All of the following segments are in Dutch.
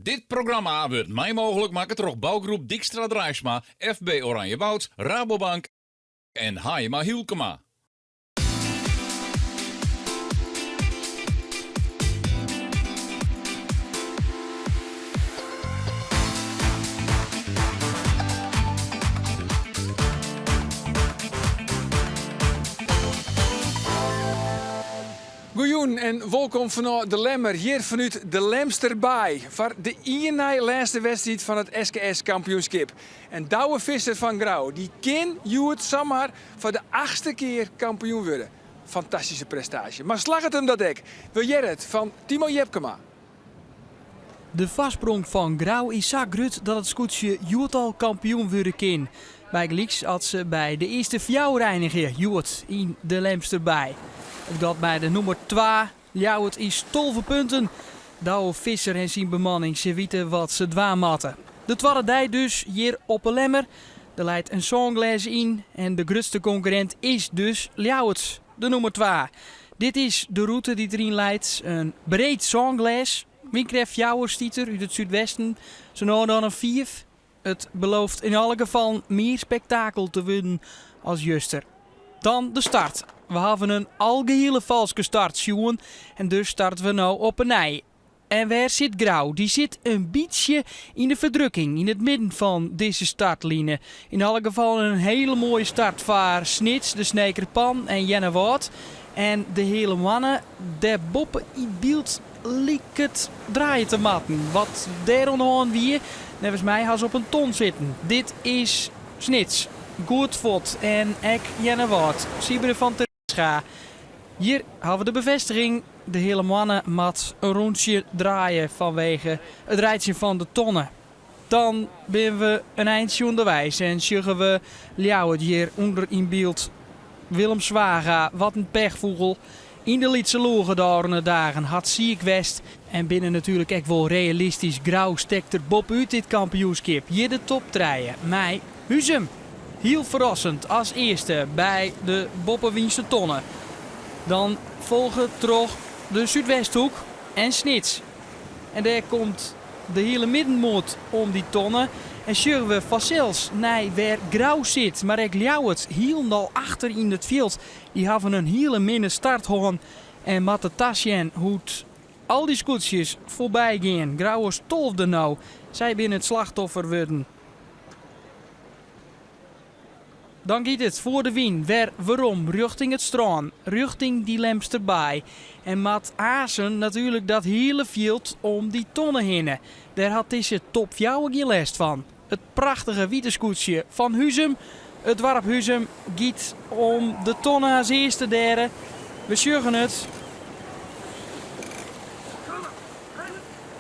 Dit programma wordt mij mogelijk maken door bouwgroep Dijkstra Drijfsma, FB Oranjewoud, Rabobank en Haima Hielkema. Goejoen en welkom vanuit de Lemmer, hier vanuit de Lemsterbaai. Voor de ene laatste wedstrijd van het SKS kampioenschap. En Douwe Visser van Grauw, die kan Joet zomaar voor de 8e keer kampioen worden. Fantastische prestatie. Maar slag het hem dat ik. Wil jij het van Timo Jepkema? De vastsprong van Grauw is zo groot dat het scootje Joet al kampioen worden kan. Bij Gelieks had ze bij de eerste fjouwreiniger Joet in de Lemsterbaai. Ook dat bij de nummer 2, Ljouwert is 12 punten. Douwe Visser en zijn bemanning, ze weten wat ze dwaamatten. De tweede dij dus hier op een Lemmer. Er leidt een songles in en de grootste concurrent is dus Ljouwert, de nummer 2. Dit is de route die erin leidt, een breed songles. Minkref Jouwerstieter uit het zuidwesten, zo nou dan een 4. Het belooft in alle geval meer spektakel te winnen als juster. Dan de start. We hebben een algehele valske start, Sjoen. En dus starten we nou op een nij. En waar zit Grauw? Die zit een beetje in de verdrukking, in het midden van deze startlijnen. In alle geval een hele mooie start voor Snits, de Snekerpan en Jenne Wout. En de hele mannen, de boppen in beeld liek het draaien te matten. Wat daar onderaan wie, nevens mij has op een ton zitten. Dit is Snits. Goed vod en ek Jenne Wout. Siebere van Teresga. Hier hebben we de bevestiging. De hele mannen mat een rondje draaien vanwege het rijtje van de tonnen. Dan zijn we een eindje onderwijs en zeggen we Ljouwert hier onder in beeld. Willem Zwaga, wat een pechvogel. In de Lietse Logendaarne dagen had ziek West. En binnen natuurlijk ook wel realistisch Grauw stekt er Bob uit dit kampioenschap. Hier de top treien. Mij Huzum. Heel verrassend als eerste bij de Boppenwienste tonnen. Dan volgen terug de Zuidwesthoek en Snits. En daar komt de hele middenmoot om die tonnen. En zullen we vanzelfs naar waar Grauw zit. Maar ik Ljouwert heel al achter in het veld. Die hebben een hele minne starthoorn. En Matte Tasjen hoed al die scootjes voorbij gaan. Grauw is 12e nou. Zij binnen het slachtoffer worden. Dan gaat het voor de win weer waarom richting het strand, richting die Lemsterbaai. En Matt Aasen natuurlijk dat hele veld om die tonnen heen. Daar had deze top jouw geen last van. Het prachtige witte scootje van Huzum. Het dorp Huzum gaat om de tonnen als eerste derde. We zorgen het.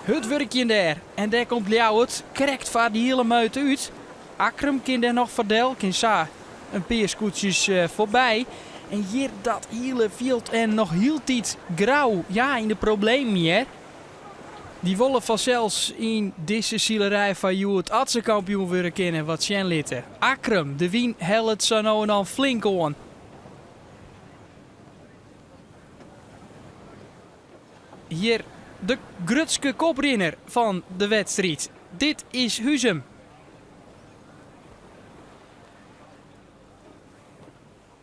Het werkje daar. En daar komt Ljouwert. Correct vaart die hele meute uit. Akrum kan daar nog verdelen. Kan sa een paar scootjes voorbij. En hier dat hele veld en nog heel tijd Grauw. Ja, in de problemen hier. Die willen vanzelfs in deze zielerij van Joet als ze kampioen willen kennen wat Sjen litten. Akrum, de wien helpt zo nou en dan flink aan. Hier de grutske koprenner van de wedstrijd. Dit is Huzum.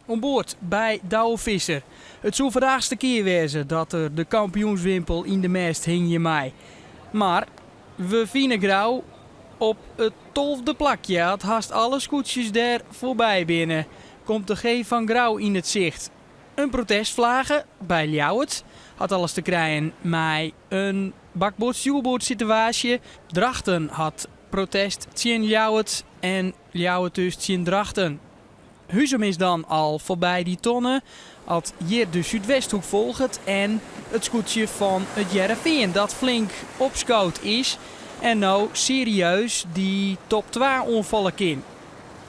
Onboord bij Douwe Visser. Het zou vandaag de keer wezen dat er de kampioenswimpel in de mest hing je mij. Maar we vinden Grauw op het 12e plakje. Het haast alle scootjes daar voorbij binnen. Komt de G van Grauw in het zicht. Een protestvlagen bij Ljouwert. Had alles te krijgen met een bakboord-stuurboord situatie. Drachten had protest tegen Ljouwert en Ljouwert dus tegen Drachten. Huzum is dan al voorbij die tonnen. Had hier de Zuidwesthoek volgt en het scootje van het Jereveen dat flink opscout is. En nou serieus die top 2 onvallen kan.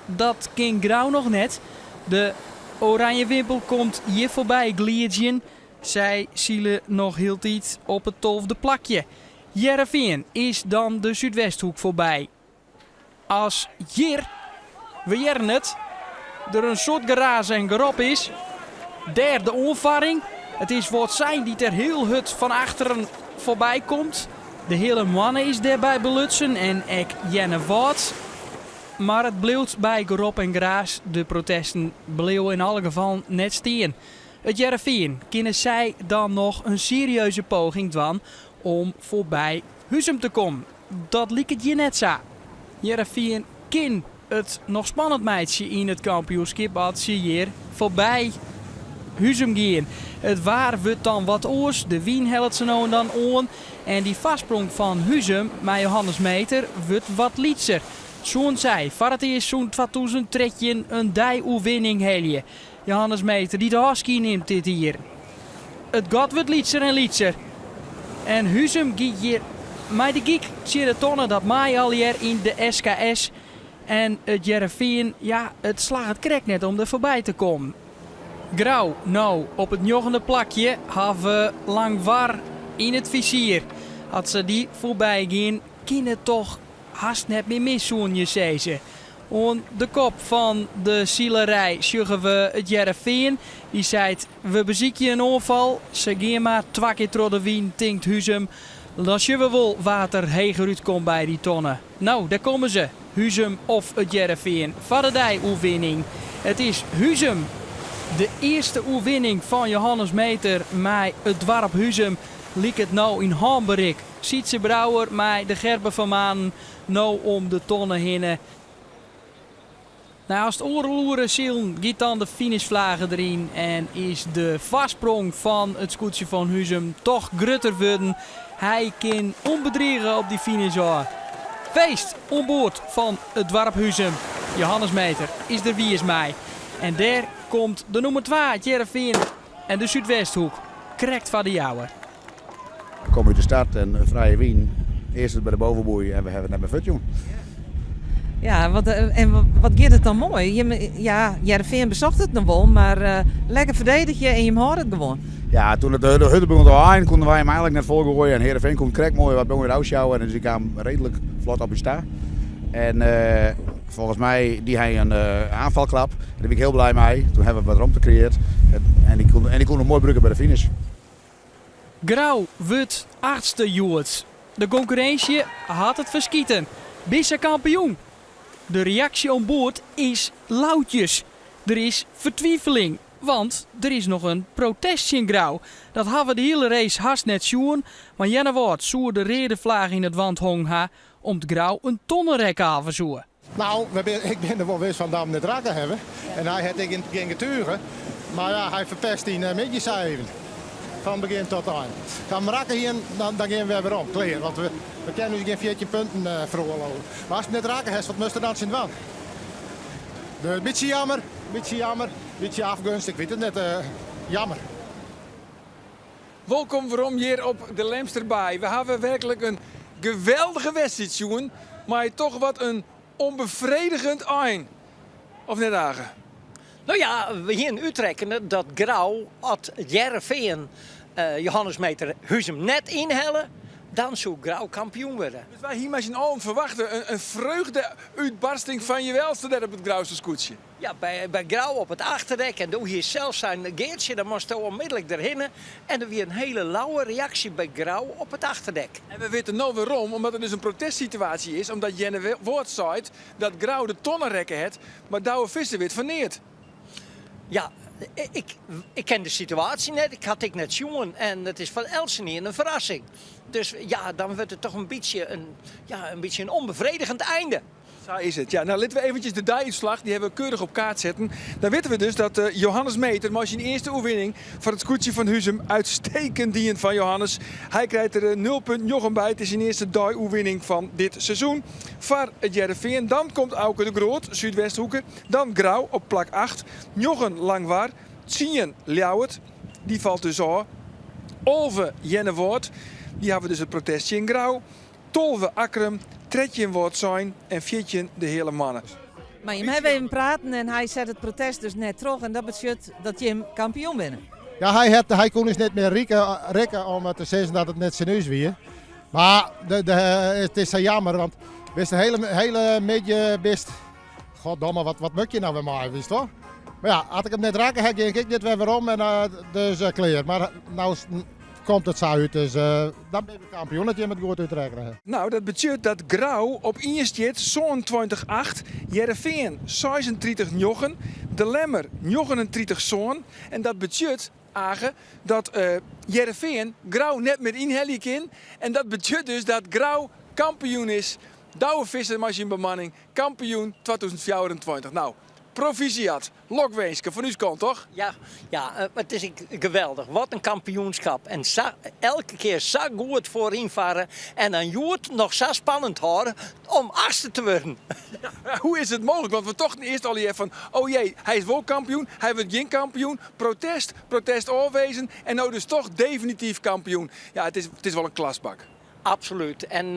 Dat kan Grauw nog net. De oranje wimpel komt hier voorbij gliedjen. Zij zielen nog heel tijd op het 12e plakje. Jereveen is dan de Zuidwesthoek voorbij. Als hier, we jaren het, er een soort garage en gerop is. Daar de onvaring. Het is wat zijn die ter heel hut van achteren voorbij komt. De hele mannen is daarbij belutsen en ek Jenne Wout. Maar het bleef bij Gerop en Graas. De protesten bleven in alle gevallen net staan. Het Jereveen kunnen zij dan nog een serieuze poging doen om voorbij Huzum te komen. Dat liep het je net zo. Jereveen kan het nog spannend meidje in het kampioenschap als ze hier voorbij Huzum gaan. Het waar wordt dan wat oors. De wien helpt ze nou en dan aan. En die vastsprong van Huzum met Johannes Meter wordt wat lietser. Zo'n zij, voor het eerst zo'n 2013 een die-oewinning helje. Johannes Meter die de husky neemt dit hier. Het gaat wordt lietser en lietser. En Huzum gaat hier met de giek zie de tonnen dat mij al hier in de SKS. En het Jereveen, ja, het slaagt het krek net om er voorbij te komen. Grauw, nou, op het joggende plakje hebben Langvar in het vizier. Als ze die voorbij gaan, kunnen toch haast net meer miszoen, je zei ze. On de kop van de zielerij zeggen we het Jereveen. Die zei, we bezieken een onval. Ze gaan maar 2 keer door de wien, tinkt Huzum. Dan zien we wel water heger uitkomt bij die tonnen. Nou, daar komen ze. Huzum of het Jereveen. Varadij oewinning. Het is Huzum. De eerste oewinning van Johannes Meter met het dorp Huzum liep het nou in handbereik. Sietse Brouwer met de Gerben van Maan nou om de tonnen heen. Nou, als het oorloeren zielen, gaat dan de finishvlagen erin en is de vastsprong van het scootje van Huzum toch grutter worden. Hij kan onbedriegen op die finish. Feest onboord van het dorp Huzum. Johannes Meter is er wie is mij. En daar komt de nummer 2, Jereveen en de Zuidwesthoek. Correct van de jouwer. We komen uit de stad en vrije wien. Eerst bij de bovenboei en we hebben het net met Futjoen. Ja, wat gaat het dan mooi? Jereveen bezocht het nog wel, maar lekker verdedig je en je houdt het gewoon. Ja, toen de hutte begon te waaien, konden wij hem eigenlijk net volgooien. En Heerenveen komt krek mooi wat bij de uitschouwen. En dus ik kwam redelijk vlot op je sta. En volgens mij die hij een aanvalklap. Daar ben ik heel blij mee. Toen hebben we wat ruimte gecreëerd. En die kon een mooi bruggen bij de finish. Grauw wordt 8e Joerts. De concurrentie had het verschieten. Bisse kampioen. De reactie aan boord is luidjes. Er is vertwijfeling. Want er is nog een protestje in Grauw. Dat hadden we de hele race haast net zien. Maar Jenne Wout zoer de redevlaag in het wand hong om het Grauw een tonnenrek aan te zoeken. Nou, ik ben er wel wist van dat we het rakken hebben. En hij had ik geen geturen. Maar ja, hij verpest die midjes even. Van begin tot eind. Gaan we rakken hier, dan gaan we weer om. Klaar, want we kunnen nu geen 14 punten veroorloven. Maar als je net raken hebt, wat moest er dan zijn van? Een beetje jammer, beetje afgunst, ik weet het net. Jammer. Welkom waarom hier op de Lemsterbaai. We hebben werkelijk een geweldige wedstrijd, jongen. Maar toch wat een onbevredigend eind. Of net dagen? Nou ja, we hier uitrekenen dat Grauw had Jereveen Johannes Meter Huzum net inhellen. Dan zou Grauw kampioen worden. Dus wij hier met z'n allen verwachten een vreugde-uitbarsting van je welste daar op het Grauwse scootje. Ja, bij Grauw op het achterdek en doe hier zelfs zijn geertje, dan moest hij onmiddellijk erheen. En er weer een hele lauwe reactie bij Grauw op het achterdek. En we weten nou waarom, omdat er dus een protestsituatie is. Omdat Jenne Wout zei dat Grauw de tonnenrekken heeft, maar Douwe Visser werd verneerd. Ja, ik ken de situatie net, ik had het net zien en het is van Elsenier een verrassing. Dus ja, dan wordt het toch een beetje een onbevredigend einde. Zo is het. Ja, nou, laten we eventjes de die-uitslag, die hebben we keurig op kaart zetten. Dan weten we dus dat Johannes Meter, maar zijn eerste oefening van het scootje van Huzum, uitstekend dient van Johannes. Hij krijgt er 0 punt Jochem bij. Het is zijn eerste die-oefening van dit seizoen. Voor het Jereveen. Dan komt Auke de Groot, Zuidwesthoeken. Dan Grauw op plak 8. Jochem Langwaar. Tsien Ljouwert. Die valt dus aan. Olve Jenne Wout. Die hebben dus het protestje in Grauw. Tolve Akrum. Tredje Wout zijn en 14 de hele mannen. Maar je hebt even praten en hij zet het protest dus net terug. En dat betekent dat je hem kampioen bent. Ja, hij kon dus niet meer rekken om te zeggen dat het net zijn neus weer. Maar het is zo jammer, want best een hele beetje best. Goddomme, wat muk je nou weer maar, wist toch? Maar ja, had ik hem net raken, ging ik dit weer om en dus klaar. Maar nou komt het zo uit. Dus dan ben je kampioen dat je met goed uitrekenen. Nou, dat betekent dat Grauw op 1 zit zo'n 20-8, Heerenveen 36 njochen, De Lemmer 39 zo'n. En dat betekent, Agen, dat Heerenveen Grauw net met inhellie in. En dat betekent dus dat Grauw kampioen is. Douwe vissermachinebemanning, kampioen 2024. Nou, proficiat. Lokweeske, van u kant toch? Ja, het is geweldig. Wat een kampioenschap. En elke keer zo goed voorin varen. En dan Joert nog zo spannend houden om achtste te worden. Hoe is het mogelijk? Want we toch eerst al hier van, oh jee, hij is wel kampioen, hij wordt geen kampioen. Protest afwezen en nou dus toch definitief kampioen. Ja, het is wel een klasbak. Absoluut. En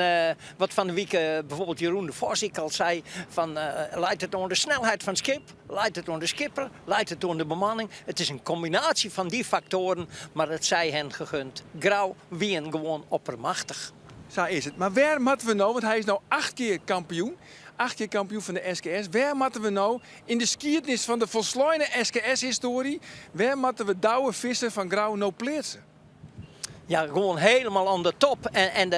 wat van de week bijvoorbeeld Jeroen de Vos ik al zei, van leidt het onder de snelheid van het schip, leidt het onder de skipper, leidt het onder de bemanning. Het is een combinatie van die factoren, maar het zij hen gegund. Grauw wien gewoon oppermachtig. Zo is het. Maar waar moeten we nou, want hij is nou 8 keer kampioen. 8 keer kampioen van de SKS. Waar moeten we nou in de geschiedenis van de volsloine SKS-historie, waar moeten we Douwe Visser van Grauw nou plaatsen? Ja, gewoon helemaal aan de top. En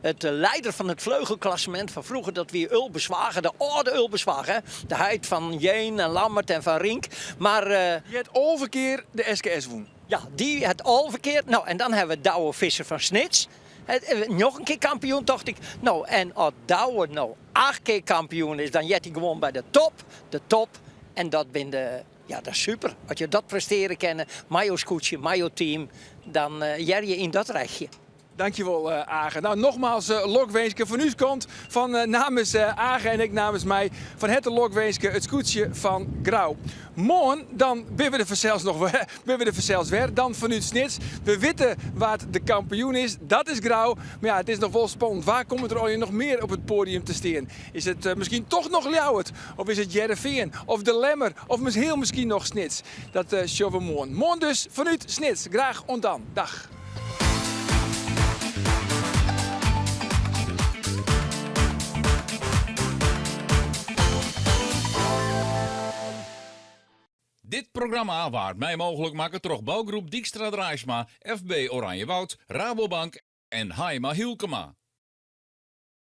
het leider van het vleugelklassement van vroeger, dat weer Ulbeswagen, de oude Ulbeswagen. De heid van Jeen en Lammert en van Rink. Maar Die het overkeer de SKS won. ja, die het al verkeerd. Nou, en dan hebben we Douwe Visser van Snits. Nog een keer kampioen, dacht ik. Nou, en als Douwe nou 8 keer kampioen is, dan jet hij gewoon bij de top. En dat ben de... Ja, dat is super. Als je dat presteren kennen, Mayo scootje, Mayo team, dan jij je in dat rechtje. Dankjewel, Agen. Nou, nogmaals, Lokweeske van u kant, van namens Agen en ik namens mij, van het Lokweeske, het scootje van Grauw. Morgen, dan ben we er verzels weer, dan van u Snits. We weten wat de kampioen is, dat is Grauw. Maar ja, het is nog wel spannend. Waar komt er al nog meer op het podium te staan? Is het misschien toch nog Ljouwert? Of is het Heerenveen? Of De Lemmer? Of heel misschien nog Snits? Dat showen we morgen. Morgen dus, van u Snits. Graag ontdan. Dag. Dit programma waard mij mogelijk maken door bouwgroep Dijkstra Draaisma, FB Oranjewoud, Rabobank en Haima Hielkema.